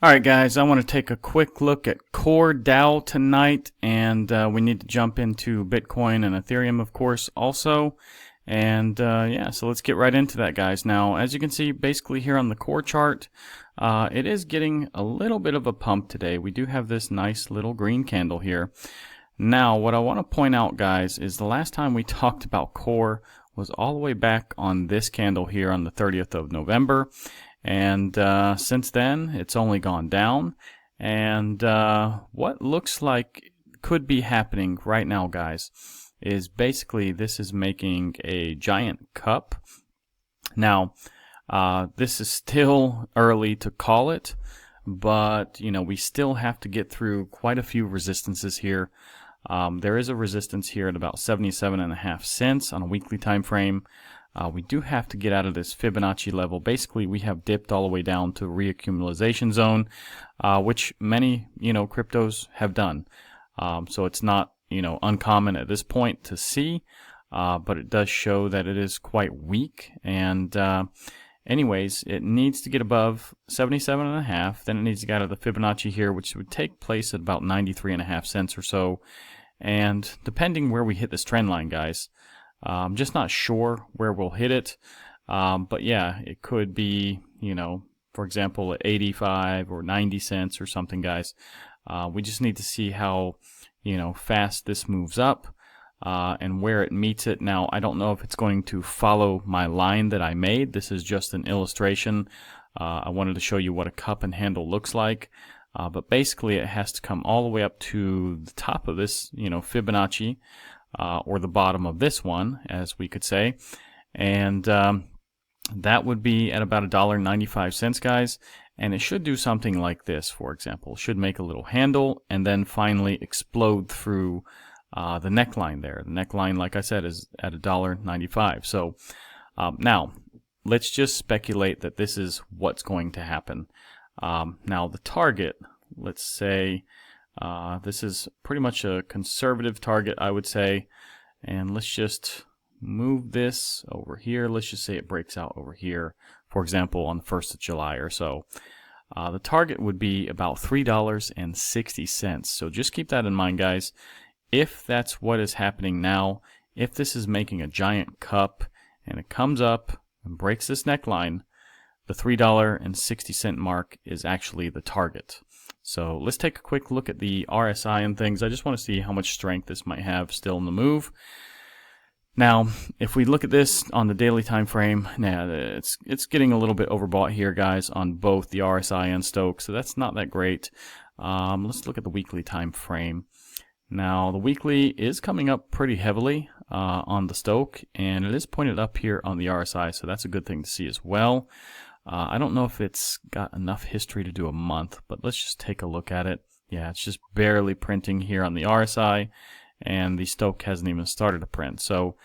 Alright guys, I want to take a quick look at Core DAO tonight, and we need to jump into Bitcoin and Ethereum of course also. And yeah, so let's get right into that guys. Now as you can see basically here on the Core chart, it is getting a little bit of a pump today. We do have this nice little green candle here. Now what I want to point out guys is the last time we talked about Core was all the way back on this candle here on the 30th of November. And since then it's only gone down, and what looks like could be happening right now guys is basically this is making a giant cup. Now this is still early to call it, but you know, we still have to get through quite a few resistances here. There is a resistance here at about 77.5 cents on a weekly time frame. We do have to get out of this Fibonacci level. Basically, we have dipped all the way down to reaccumulation zone, which many, cryptos have done. So it's not, uncommon at this point to see, but it does show that it is quite weak. And anyways, it needs to get above 77.5. Then it needs to get out of the Fibonacci here, which would take place at about 93.5 cents or so. And depending where we hit this trend line, guys, I'm just not sure where we'll hit it, but yeah, it could be, for example, at 85 or 90 cents or something, guys. We just need to see how, fast this moves up and where it meets it. Now, I don't know if it's going to follow my line that I made. This is just an illustration. I wanted to show you what a cup and handle looks like, but basically it has to come all the way up to the top of this, Fibonacci. Or the bottom of this one, as we could say, and that would be at about $1.95, guys. And it should do something like this, for example. It should make a little handle and then finally explode through the neckline there. The neckline, like I said, is at $1.95. So now let's just speculate that this is what's going to happen. Now the target, let's say. This is pretty much a conservative target, I would say, and let's just move this over here. Let's just say it breaks out over here, for example, on the 1st of July or so. The target would be about $3.60. So just keep that in mind, guys. If that's what is happening now, if this is making a giant cup and it comes up and breaks this neckline, the $3.60 mark is actually the target. So let's take a quick look at the RSI and things. I just want to see how much strength this might have still in the move. Now, if we look at this on the daily time frame, it's getting a little bit overbought here, guys, on both the RSI and Stochs, so that's not that great. Let's look at the weekly time frame. Now, the weekly is coming up pretty heavily on the Stoch, and it is pointed up here on the RSI, so that's a good thing to see as well. I don't know if it's got enough history to do a month, but let's just take a look at it. Yeah, it's just barely printing here on the RSI, and the Stoch hasn't even started to print. So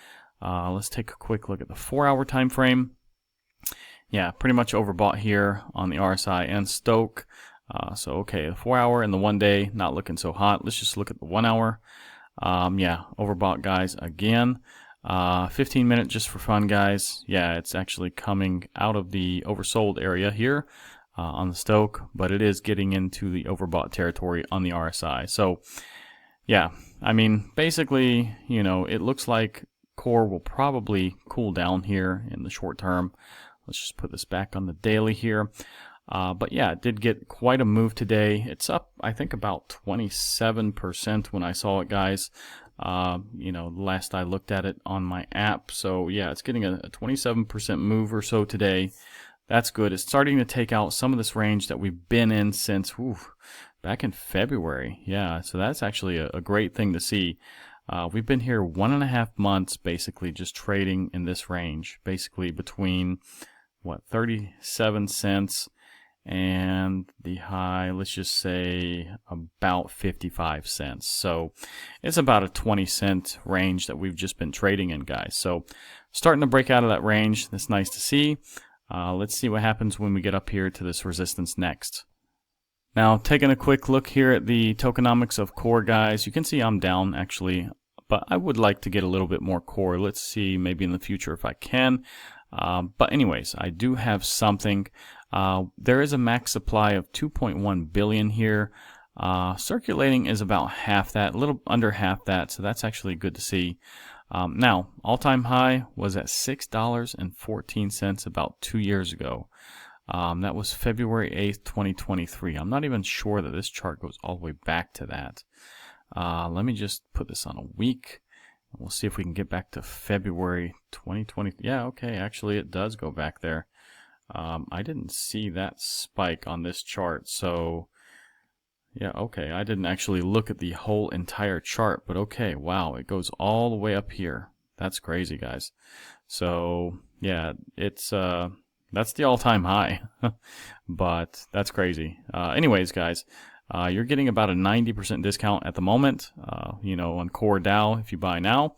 let's take a quick look at the 4-hour time frame. Yeah, pretty much overbought here on the RSI and Stoch. So okay, the 4-hour and the 1 day not looking so hot. Let's just look at the 1 hour. Yeah, overbought, guys, again. 15 minute just for fun, guys. Yeah, it's actually coming out of the oversold area here on the Stoch, but it is getting into the overbought territory on the RSI. So yeah, I mean, basically, it looks like Core will probably cool down here in the short term. Let's just put this back on the daily here. But yeah, it did get quite a move today. It's up, I think, about 27% when I saw it, guys. Last I looked at it on my app. So yeah, it's getting a 27% move or so today. That's good. It's starting to take out some of this range that we've been in since back in February. Yeah, so that's actually a great thing to see. We've been here 1.5 months basically just trading in this range, basically between 37 cents and the high, let's just say about 55 cents. So it's about a 20-cent range that we've just been trading in, guys. So starting to break out of that range. That's nice to see. Let's see what happens when we get up here to this resistance next. Now, taking a quick look here at the tokenomics of Core, guys, you can see I'm down actually, but I would like to get a little bit more Core. Let's see maybe in the future if I can. But anyways, I do have something. There is a max supply of 2.1 billion here. Circulating is about half that, a little under half that, so that's actually good to see. Now, all-time high was at $6.14 about 2 years ago. That was February 8th, 2023. I'm not even sure that this chart goes all the way back to that. Let me just put this on a week. We'll see if we can get back to February 2020. Yeah, okay, actually it does go back there. I didn't see that spike on this chart, so yeah, okay, I didn't actually look at the whole entire chart, but okay, wow, it goes all the way up here. That's crazy, guys. So yeah, it's that's the all-time high, but that's crazy. Anyways, guys, you're getting about a 90% discount at the moment, you know, on Core DAO if you buy now.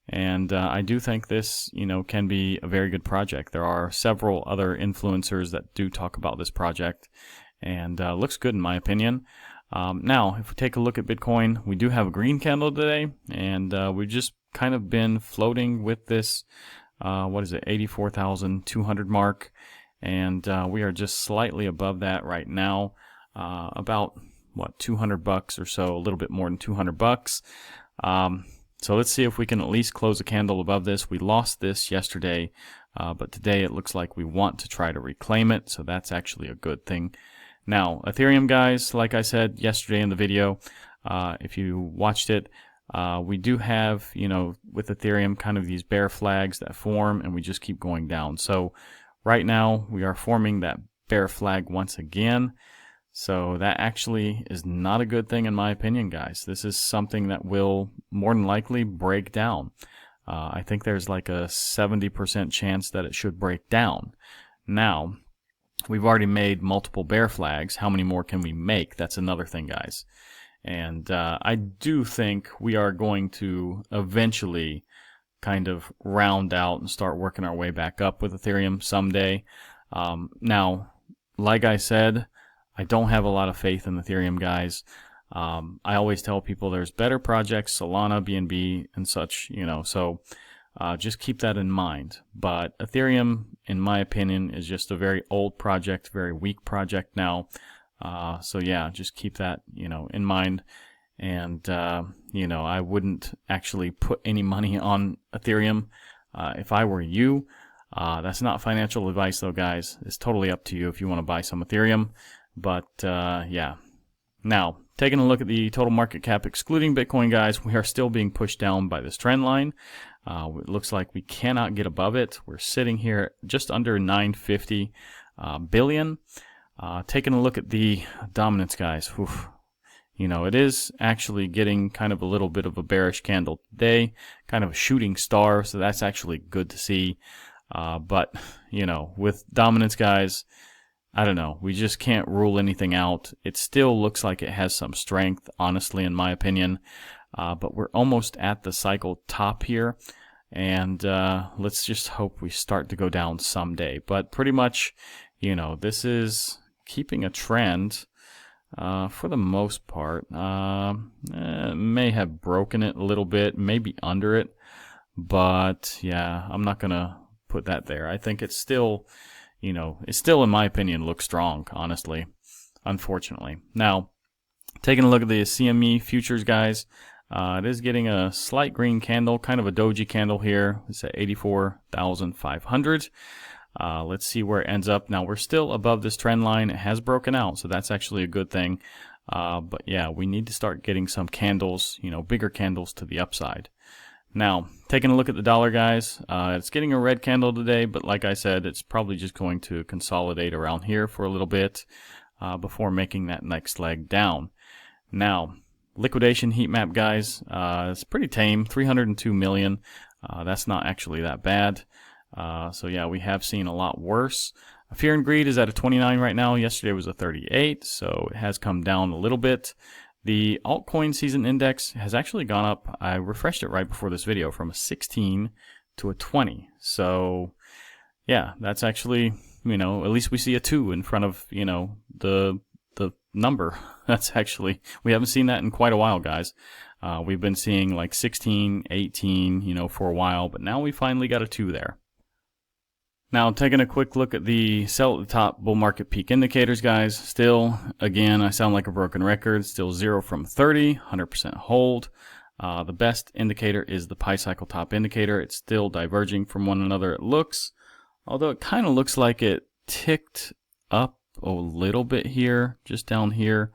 And I do think this, you know, can be a very good project. There are several other influencers that do talk about this project, and looks good in my opinion. Now, if we take a look at Bitcoin, we do have a green candle today, and we've just kind of been floating with this, what is it, 84,200 mark, and we are just slightly above that right now, about, what, $200 or so, a little bit more than $200. So let's see if we can at least close a candle above this. We lost this yesterday, but today it looks like we want to try to reclaim it, so that's actually a good thing. Now, Ethereum, guys, like I said yesterday in the video, if you watched it, we do have, you know, with Ethereum, kind of these bear flags that form, and we just keep going down. So right now, we are forming that bear flag once again. So that actually is not a good thing in my opinion, guys. This is something that will more than likely break down. I think there's like a 70% chance that it should break down. Now, we've already made multiple bear flags. How many more can we make? That's another thing, guys. And I do think we are going to eventually kind of round out and start working our way back up with Ethereum someday. Now, like I said, I don't have a lot of faith in Ethereum, guys. I always tell people there's better projects, Solana, BNB, and such, you know, so just keep that in mind. But Ethereum, in my opinion, is just a very old project, very weak project now. So yeah, just keep that, you know, in mind. And, you know, I wouldn't actually put any money on Ethereum if I were you. That's not financial advice, though, guys. It's totally up to you if you want to buy some Ethereum. But yeah. Now, taking a look at the total market cap excluding Bitcoin, guys, we are still being pushed down by this trend line. It looks like we cannot get above it. We're sitting here just under 950 billion. Taking a look at the dominance, guys. Oof. You know, it is actually getting kind of a little bit of a bearish candle today, kind of a shooting star, so that's actually good to see. But, you know, with dominance, guys, I don't know. We just can't rule anything out. It still looks like it has some strength, honestly, in my opinion. But we're almost at the cycle top here. And let's just hope we start to go down someday. But pretty much, you know, this is keeping a trend for the most part. May have broken it a little bit, maybe under it. But, yeah, I'm not going to put that there. I think it's still... You know, it still, in my opinion, looks strong, honestly, unfortunately. Now, taking a look at the CME futures, guys, it is getting a slight green candle, kind of a doji candle here. It's at 84,500. Let's see where it ends up. Now, we're still above this trend line. It has broken out, so that's actually a good thing. But, yeah, we need to start getting some candles, you know, bigger candles to the upside. Now, taking a look at the dollar, guys, it's getting a red candle today, but like I said, it's probably just going to consolidate around here for a little bit before making that next leg down. Now, liquidation heat map, guys, it's pretty tame, 302 million. That's not actually that bad. So yeah, we have seen a lot worse. Fear and greed is at a 29 right now. Yesterday was a 38, so it has come down a little bit. The altcoin season index has actually gone up. I refreshed it right before this video from a 16 to a 20. So yeah, that's actually, you know, at least we see a 2 in front of, you know, the number. That's actually, we haven't seen that in quite a while, guys. We've been seeing like 16, 18, you know, for a while, but now we finally got a 2 there. Now, taking a quick look at the sell at the top bull market peak indicators, guys. Still, again, I sound like a broken record. Still 0 from 30, 100% hold. The best indicator is the pi cycle top indicator. It's still diverging from one another, it looks. Although it kind of looks like it ticked up a little bit here, just down here.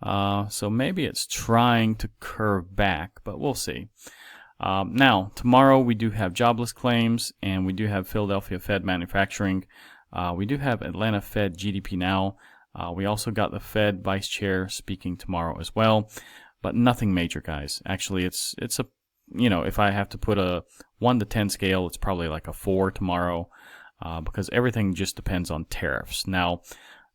So maybe it's trying to curve back, but we'll see. Now, tomorrow we do have jobless claims, and we do have Philadelphia Fed manufacturing. We do have Atlanta Fed GDP now. We also got the Fed vice chair speaking tomorrow as well, but nothing major, guys. Actually, it's a, you know, if I have to put a 1 to 10 scale, it's probably like a 4 tomorrow, because everything just depends on tariffs. Now,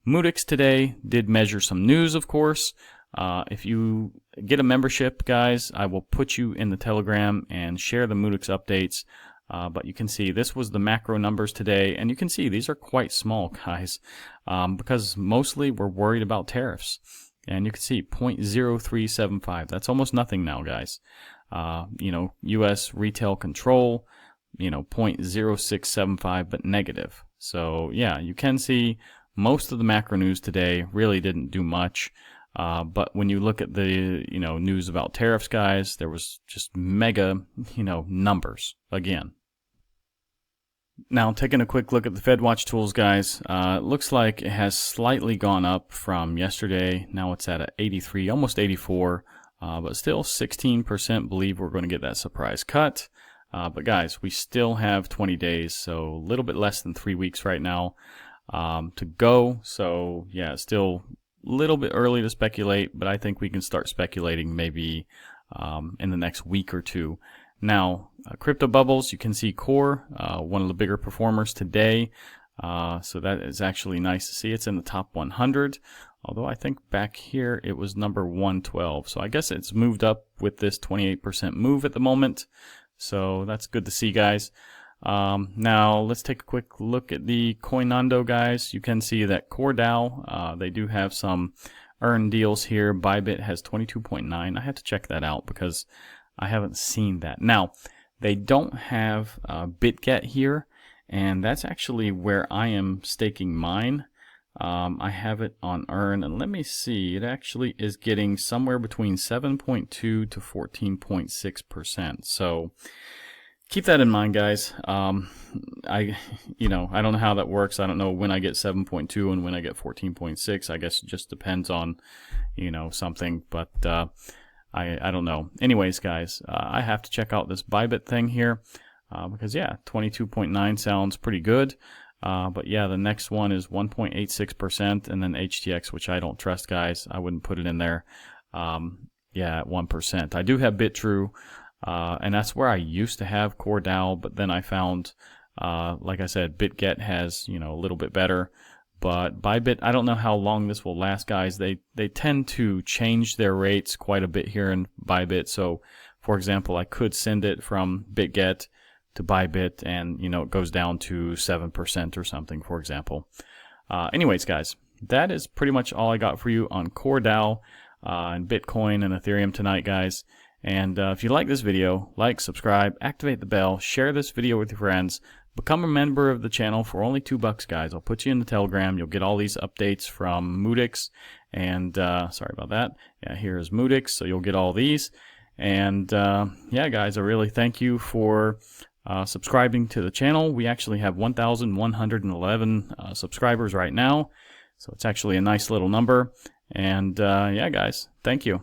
Moodix today did measure some news, of course. If you get a membership, guys, I will put you in the Telegram and share the Moodix updates. But you can see this was the macro numbers today, and you can see these are quite small, guys, because mostly we're worried about tariffs. And you can see 0.0375. That's almost nothing now, guys. You know, U.S. retail control, you know, 0.0675, but negative. So yeah, you can see most of the macro news today really didn't do much. But when you look at the, you know, news about tariffs, guys, there was just mega, you know, numbers again. Now, taking a quick look at the FedWatch tools, guys, it looks like it has slightly gone up from yesterday. Now it's at 83, almost 84, but still 16% believe we're going to get that surprise cut. But guys, we still have 20 days, so a little bit less than 3 weeks right now to go. So yeah, still little bit early to speculate, but I think we can start speculating maybe in the next week or two. Now, crypto bubbles, you can see Core, one of the bigger performers today. So that is actually nice to see. It's in the top 100, although I think back here it was number 112. So I guess it's moved up with this 28% move at the moment. So that's good to see, guys. Now let's take a quick look at the Coinando, guys. You can see that Core DAO, they do have some earn deals here. Bybit has 22.9. I have to check that out because I haven't seen that. Now, they don't have BitGet here, and that's actually where I am staking mine. I have it on earn, and let me see, it actually is getting somewhere between 7.2 to 14.6%. So keep that in mind, guys. I don't know how that works. I don't know when I get 7.2 and when I get 14.6. I guess it just depends on, you know, something, but I don't know. Anyways, guys, I have to check out this Bybit thing here because, yeah, 22.9 sounds pretty good. But yeah, the next one is 1.86%, and then HTX, which I don't trust, guys. I wouldn't put it in there. Yeah, at 1%. I do have BitTrue. And that's where I used to have Core DAO, but then I found, like I said, BitGet has, you know, a little bit better. But Bybit, I don't know how long this will last, guys. They tend to change their rates quite a bit here in Bybit. So, for example, I could send it from BitGet to Bybit, and, you know, it goes down to 7% or something, for example. Anyways, guys, that is pretty much all I got for you on Core DAO and Bitcoin and Ethereum tonight, guys. And if you like this video, like, subscribe, activate the bell, share this video with your friends, become a member of the channel for only $2, guys. I'll put you in the Telegram. You'll get all these updates from Moodix. And sorry about that. Yeah, here is Moodix, so you'll get all these. And yeah, guys, I really thank you for subscribing to the channel. We actually have 1,111 subscribers right now, so it's actually a nice little number. And yeah, guys, thank you.